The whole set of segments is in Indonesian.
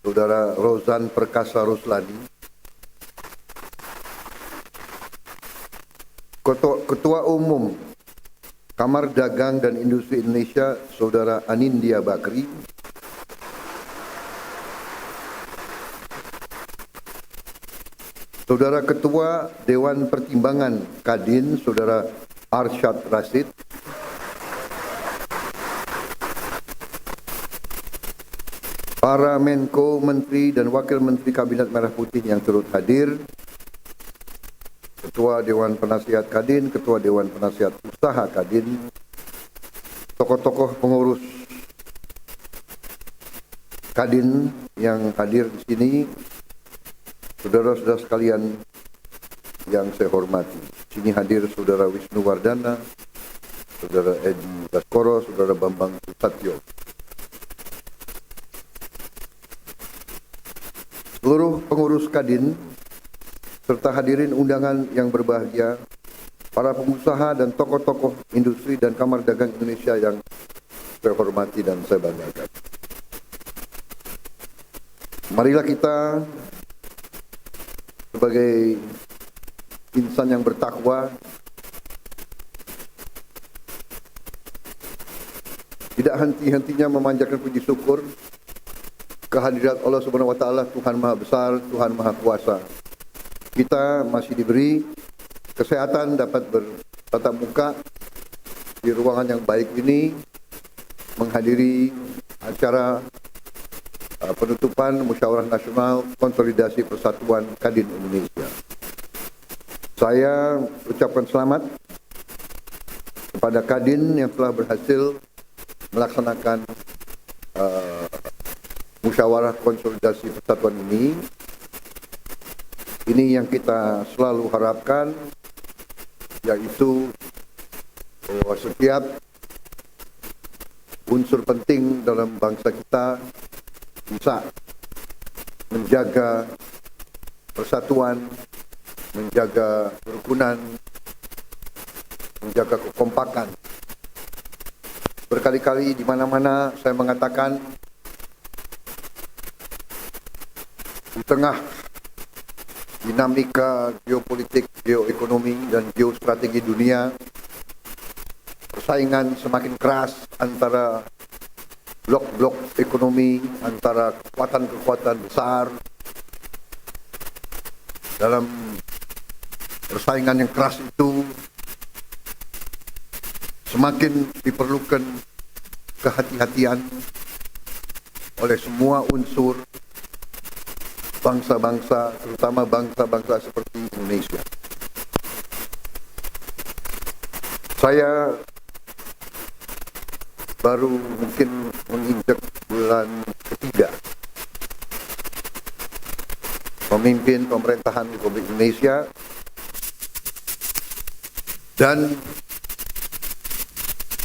Saudara Rozan Perkasa Ruslani, Ketua Umum Kamar Dagang dan Industri Indonesia, Saudara Anindya Bakri, Saudara Ketua Dewan Pertimbangan Kadin, Saudara Arsyad Rashid, para Menko, Menteri dan Wakil Menteri Kabinet Merah Putih yang turut hadir, Ketua Dewan Penasihat Kadin, Ketua Dewan Penasihat Usaha Kadin, tokoh-tokoh pengurus Kadin yang hadir di sini, saudara-saudara sekalian yang saya hormati. Di sini hadir Saudara Wisnu Wardana, Saudara Edi Baskoro, Saudara Bambang Susatyo. Seluruh pengurus Kadin serta hadirin undangan yang berbahagia, para pengusaha dan tokoh-tokoh industri dan Kamar Dagang Indonesia yang saya hormati dan saya banggakan. Marilah kita sebagai insan yang bertakwa tidak henti-hentinya memanjatkan puji syukur kehadirat Allah Subhanahu wa taala, Tuhan Maha Besar, Tuhan Maha Kuasa. Kita masih diberi kesehatan dapat bertatap muka di ruangan yang baik ini menghadiri acara penutupan Musyawarah Nasional Konsolidasi Persatuan Kadin Indonesia. Saya ucapkan selamat kepada Kadin yang telah berhasil melaksanakan Musyawarah Konsolidasi Persatuan ini. Ini yang kita selalu harapkan, yaitu bahwa setiap unsur penting dalam bangsa kita bisa menjaga persatuan, menjaga kerukunan, menjaga kekompakan. Berkali-kali di mana-mana saya mengatakan, di tengah dinamika geopolitik, geoekonomi, dan geostrategi dunia, persaingan semakin keras antara blok-blok ekonomi, antara kekuatan-kekuatan besar. Dalam persaingan yang keras itu, semakin diperlukan kehati-hatian oleh semua unsur bangsa-bangsa, terutama bangsa-bangsa seperti Indonesia. Saya baru mungkin menginjak bulan ketiga memimpin pemerintahan Republik Indonesia, dan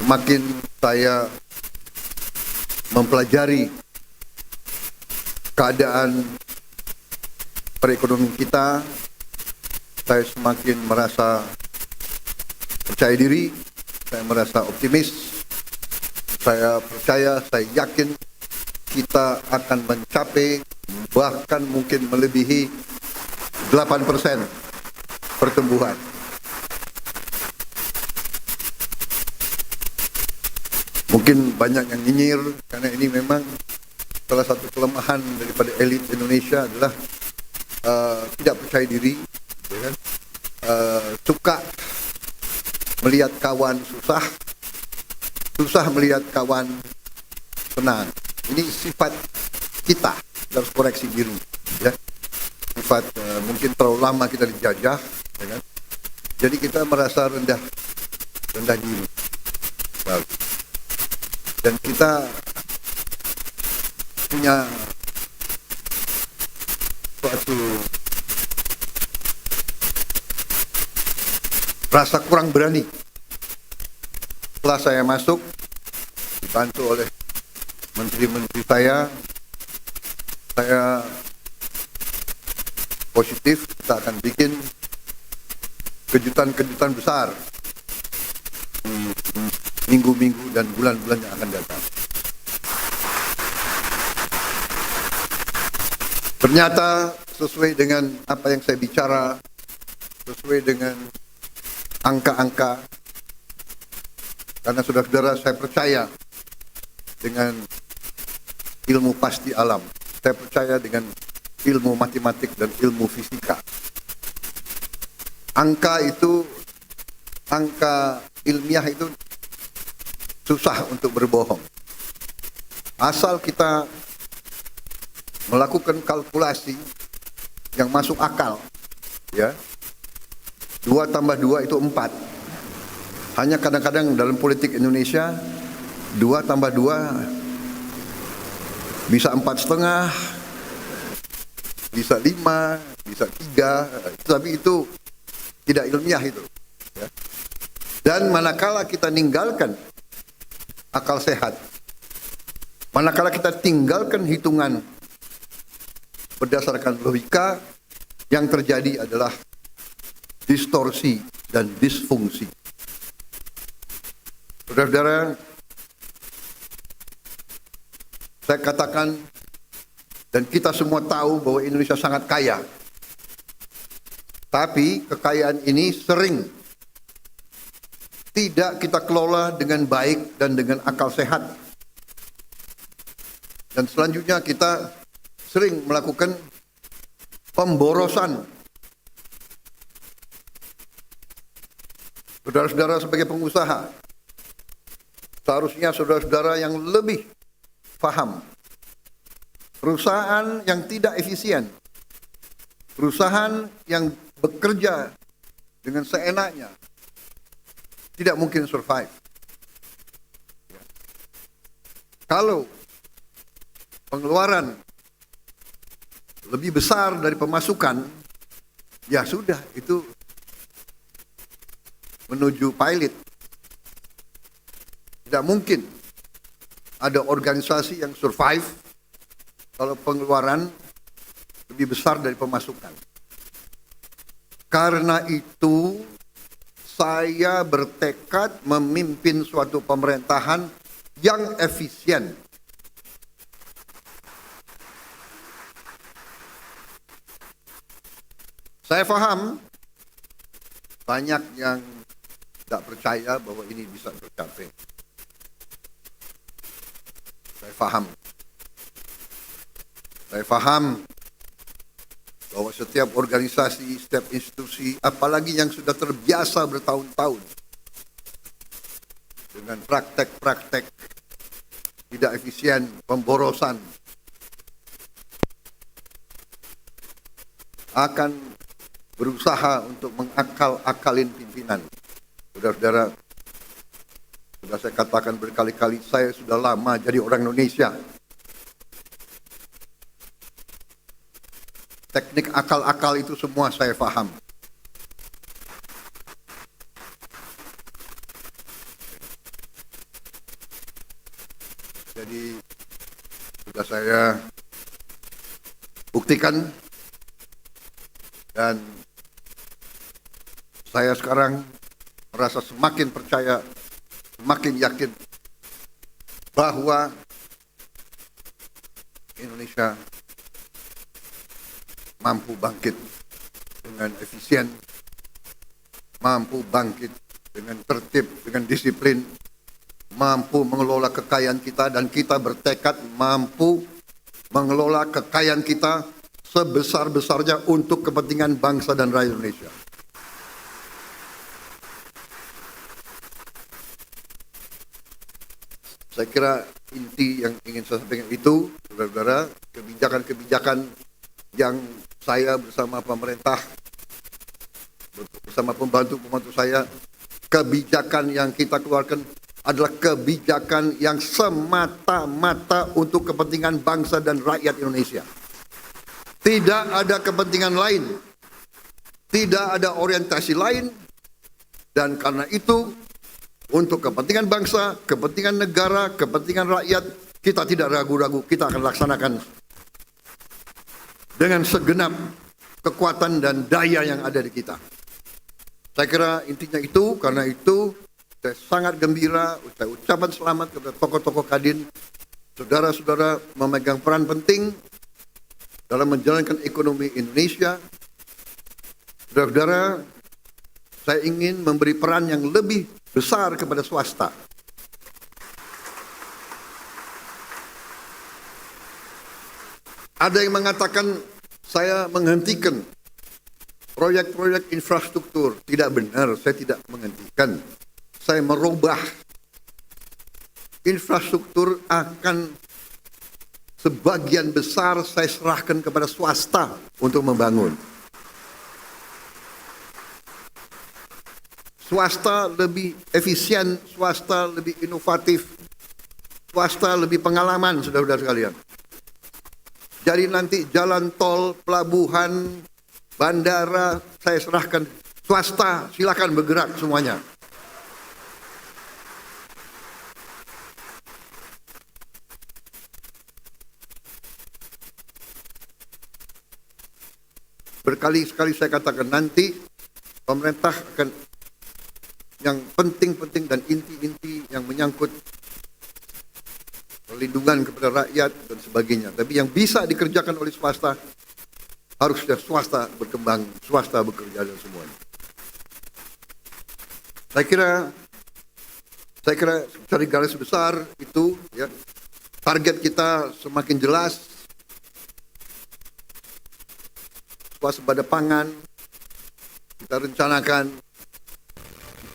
semakin saya mempelajari keadaan perekonomian kita, saya semakin merasa percaya diri, saya merasa optimis, saya percaya, saya yakin kita akan mencapai, bahkan mungkin melebihi 8% pertumbuhan. Mungkin banyak yang nyinyir, karena ini memang salah satu kelemahan daripada elit Indonesia adalah tidak percaya diri, ya kan? Suka melihat kawan susah melihat kawan senang. Ini sifat kita, harus koreksi diri, ya. Sifat mungkin terlalu lama kita dijajah, ya kan? Jadi kita merasa rendah diri, dan kita punya suatu rasa kurang berani. Setelah saya masuk, dibantu oleh menteri-menteri saya positif, kita akan bikin kejutan-kejutan besar di minggu-minggu dan bulan-bulan yang akan datang. Ternyata sesuai dengan apa yang saya bicara, sesuai dengan angka-angka, karena saudara-saudara saya percaya dengan ilmu pasti alam, saya percaya dengan ilmu matematik dan ilmu fisika. Angka itu, angka ilmiah itu susah untuk berbohong. Asal kita melakukan kalkulasi yang masuk akal, ya, 2 tambah 2 itu 4. Hanya kadang-kadang dalam politik Indonesia 2 tambah 2 bisa 4,5, bisa 5, bisa 3, tapi itu tidak ilmiah itu, ya. Dan manakala kita ninggalkan akal sehat, manakala kita tinggalkan hitungan berdasarkan logika, yang terjadi adalah distorsi dan disfungsi. Saudara-saudara, saya katakan dan kita semua tahu bahwa Indonesia sangat kaya. Tapi kekayaan ini sering tidak kita kelola dengan baik dan dengan akal sehat. Dan selanjutnya kita sering melakukan pemborosan. Saudara-saudara sebagai pengusaha, seharusnya saudara-saudara yang lebih paham. Perusahaan yang tidak efisien, perusahaan yang bekerja dengan seenaknya, tidak mungkin survive. Kalau pengeluaran lebih besar dari pemasukan, ya sudah, itu menuju pilot. Tidak mungkin ada organisasi yang survive kalau pengeluaran lebih besar dari pemasukan. Karena itu, saya bertekad memimpin suatu pemerintahan yang efisien. Saya paham banyak yang tidak percaya bahwa ini bisa tercapai. Saya paham bahwa setiap organisasi, setiap institusi, apalagi yang sudah terbiasa bertahun-tahun dengan praktek-praktek tidak efisien, pemborosan, akan berusaha untuk mengakal-akalin pimpinan. Saudara-saudara, sudah saya katakan berkali-kali, saya sudah lama jadi orang Indonesia. Teknik akal-akal itu semua saya paham. Jadi sudah saya buktikan, dan saya sekarang merasa semakin percaya, semakin yakin bahwa Indonesia mampu bangkit dengan efisien, mampu bangkit dengan tertib, dengan disiplin, mampu mengelola kekayaan kita, dan kita bertekad mampu mengelola kekayaan kita sebesar-besarnya untuk kepentingan bangsa dan rakyat Indonesia. Saya kira inti yang ingin saya sampaikan itu, saudara-saudara, kebijakan-kebijakan yang saya bersama pemerintah, bersama pembantu-pembantu saya, kebijakan yang kita keluarkan adalah kebijakan yang semata-mata untuk kepentingan bangsa dan rakyat Indonesia. Tidak ada kepentingan lain, tidak ada orientasi lain, dan karena itu untuk kepentingan bangsa, kepentingan negara, kepentingan rakyat, kita tidak ragu-ragu, kita akan laksanakan dengan segenap kekuatan dan daya yang ada di kita. Saya kira intinya itu, karena itu saya sangat gembira, saya ucapkan selamat kepada tokoh-tokoh Kadin, saudara-saudara memegang peran penting dalam menjalankan ekonomi Indonesia. Saudara-saudara, saya ingin memberi peran yang lebih besar kepada swasta. Ada yang mengatakan saya menghentikan proyek-proyek infrastruktur. Tidak benar, saya tidak menghentikan. Saya merubah. Infrastruktur akan sebagian besar saya serahkan kepada swasta untuk membangun. Swasta lebih efisien, swasta lebih inovatif, swasta lebih pengalaman, saudara-saudara sekalian. Jadi nanti jalan tol, pelabuhan, bandara, saya serahkan swasta, silakan bergerak semuanya. Berkali-kali saya katakan nanti pemerintah akan yang penting-penting dan inti-inti yang menyangkut perlindungan kepada rakyat dan sebagainya. Tapi yang bisa dikerjakan oleh swasta, harusnya swasta berkembang, swasta bekerja dan semuanya. Saya kira dari garis besar itu ya, target kita semakin jelas. Swasembada pangan kita rencanakan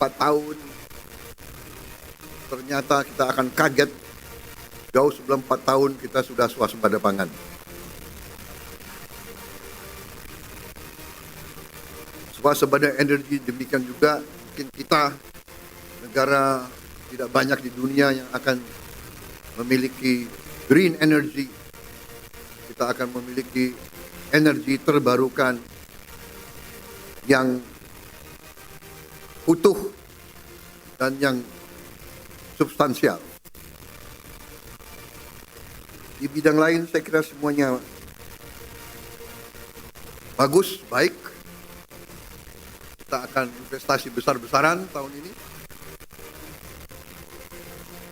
4 tahun. Ternyata kita akan kaget jauh sebelum 4 tahun kita sudah swasembada pangan. Swasembada energi demikian juga, mungkin kita negara tidak banyak di dunia yang akan memiliki green energy. Kita akan memiliki energi terbarukan yang utuh dan yang substansial. Di bidang lain saya kira semuanya bagus, baik. Kita akan investasi besar-besaran tahun ini.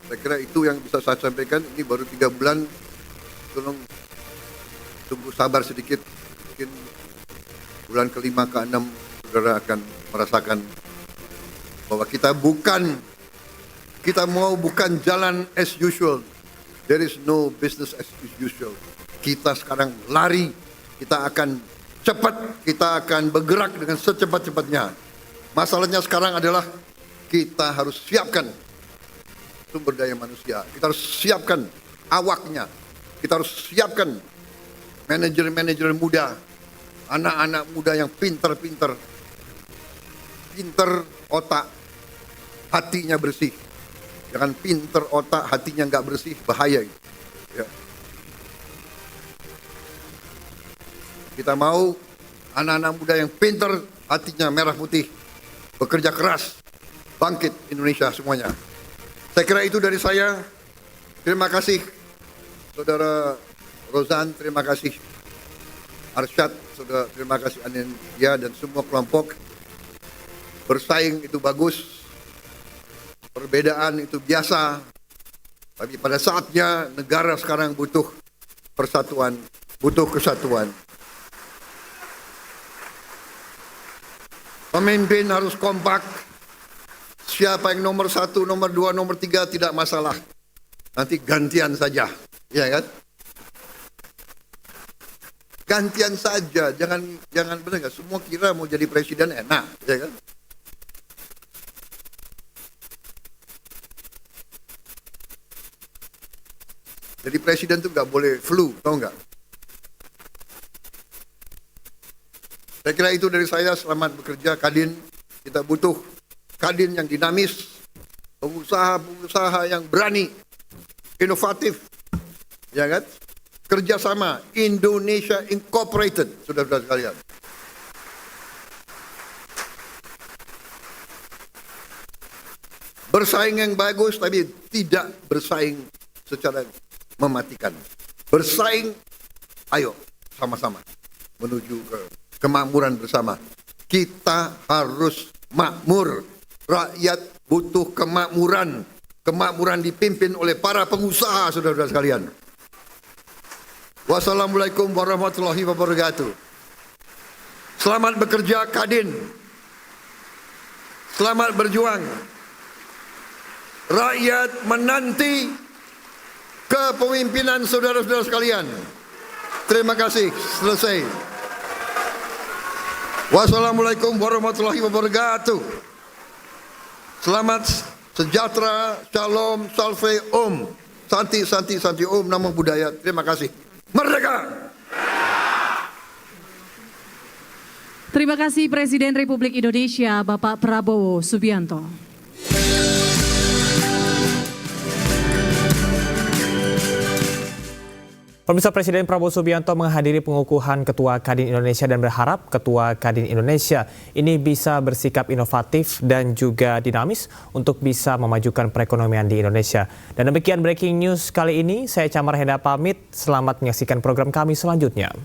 Saya kira itu yang bisa saya sampaikan. Ini baru 3 bulan. Tolong tunggu sabar sedikit, mungkin bulan ke-5 ke-6 saudara akan merasakan bahwa kita mau bukan jalan as usual. There is no business as usual. Kita sekarang lari, kita akan cepat, kita akan bergerak dengan secepat-cepatnya. Masalahnya sekarang adalah kita harus siapkan sumber daya manusia, kita harus siapkan awaknya, kita harus siapkan manajer-manajer muda, anak-anak muda yang pinter otak, hatinya bersih. Jangan pinter otak, hatinya nggak bersih, bahaya. Ya. Kita mau anak-anak muda yang pinter, hatinya merah putih, bekerja keras, bangkit Indonesia semuanya. Saya kira itu dari saya. Terima kasih, Saudara Rozan, terima kasih Arsyad, saudara, terima kasih Anindya dan semua kelompok. Bersaing itu bagus, perbedaan itu biasa, tapi pada saatnya negara sekarang butuh persatuan, butuh kesatuan. Pemimpin harus kompak. Siapa yang nomor 1, nomor 2, nomor 3 tidak masalah. Nanti gantian saja, ya kan? Gantian saja, jangan benar nggak? Semua kira mau jadi presiden enak, ya kan? Jadi presiden tuh nggak boleh flu, tahu nggak? Saya kira itu dari saya. Selamat bekerja, Kadin. Kita butuh Kadin yang dinamis, pengusaha-pengusaha yang berani, inovatif, ya kan? Kerjasama Indonesia Incorporated, saudara-saudara sekalian. Bersaing yang bagus, tapi tidak bersaing secara mematikan. Bersaing, ayo sama-sama menuju ke kemakmuran bersama. Kita harus makmur. Rakyat butuh kemakmuran. Kemakmuran dipimpin oleh para pengusaha, saudara-saudara sekalian. Wassalamualaikum warahmatullahi wabarakatuh. Selamat bekerja Kadin. Selamat berjuang. Rakyat menanti kepemimpinan saudara-saudara sekalian. Terima kasih. Selesai. Wassalamualaikum warahmatullahi wabarakatuh. Selamat sejahtera, shalom, salve, om. Santi, santi, santi, om, namo buddhaya. Terima kasih. Merdeka! Terima kasih Presiden Republik Indonesia Bapak Prabowo Subianto. Pemirsa, Presiden Prabowo Subianto menghadiri pengukuhan Ketua Kadin Indonesia dan berharap Ketua Kadin Indonesia ini bisa bersikap inovatif dan juga dinamis untuk bisa memajukan perekonomian di Indonesia. Dan demikian breaking news kali ini, saya Camar Henda pamit, selamat menyaksikan program kami selanjutnya.